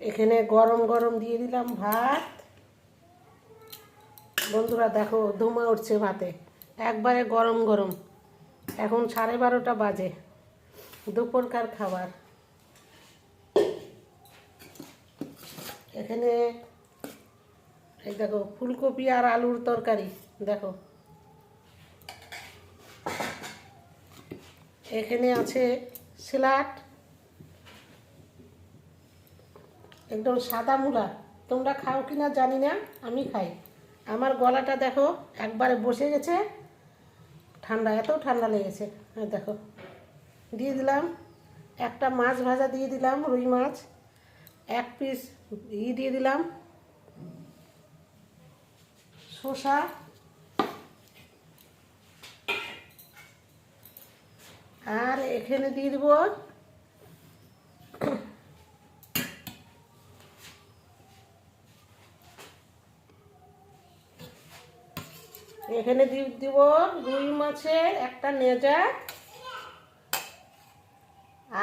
এখানে গরম গরম দিয়ে দিলাম ভাত। বন্ধুরা দেখো ধুমা উঠছে ভাতে, একবারে গরম গরম। এখন 12:30 বাজে, দুপুরকার খাবার। এখানে এই দেখো ফুলকপি আর আলুর তরকারি। দেখো এখানে আছে স্যালাড, একদম সাদা মূলা। তোমরা খাও কি না জানি না, আমি খাই। আমার গলাটা দেখো একবারে বসে গেছে, ঠান্ডা, এত ঠান্ডা লেগেছে। দেখো দিয়ে দিলাম একটা মাছ ভাজা, দিয়ে দিলাম রুই মাছ, 1 পিস দিয়ে দিলাম শসা, আর এখানে দিয়ে দিব এখানে দিয়ে দিব রুই মাছের একটা নেজা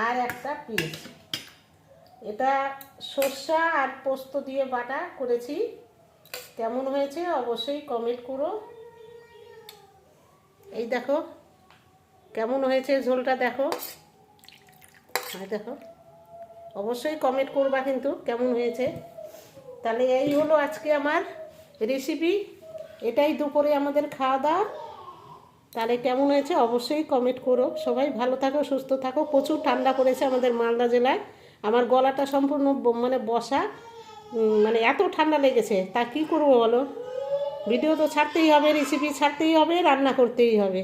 আর একটা পিস। এটা সর্ষা আর পোস্ত দিয়ে বাটা করেছি। কেমন হয়েছে অবশ্যই কমেন্ট করো। এই দেখো কেমন হয়েছে ঝোলটা, দেখো দেখো অবশ্যই কমেন্ট করবা কিন্তু কেমন হয়েছে। তাহলে এই হলো আজকে আমার রেসিপি, এটাই দুপুরে আমাদের খাওয়া দাওয়া। তাহলে কেমন হয়েছে অবশ্যই কমেন্ট করো। সবাই ভালো থাকো, সুস্থ থাকো। প্রচুর ঠান্ডা পড়েছে আমাদের মালদা জেলায়। আমার গলাটা সম্পূর্ণ মানে বসা, মানে এত ঠান্ডা লেগেছে। তা কী করবো বলো, ভিডিও তো ছাড়তেই হবে, রেসিপি ছাড়তেই হবে, রান্না করতেই হবে।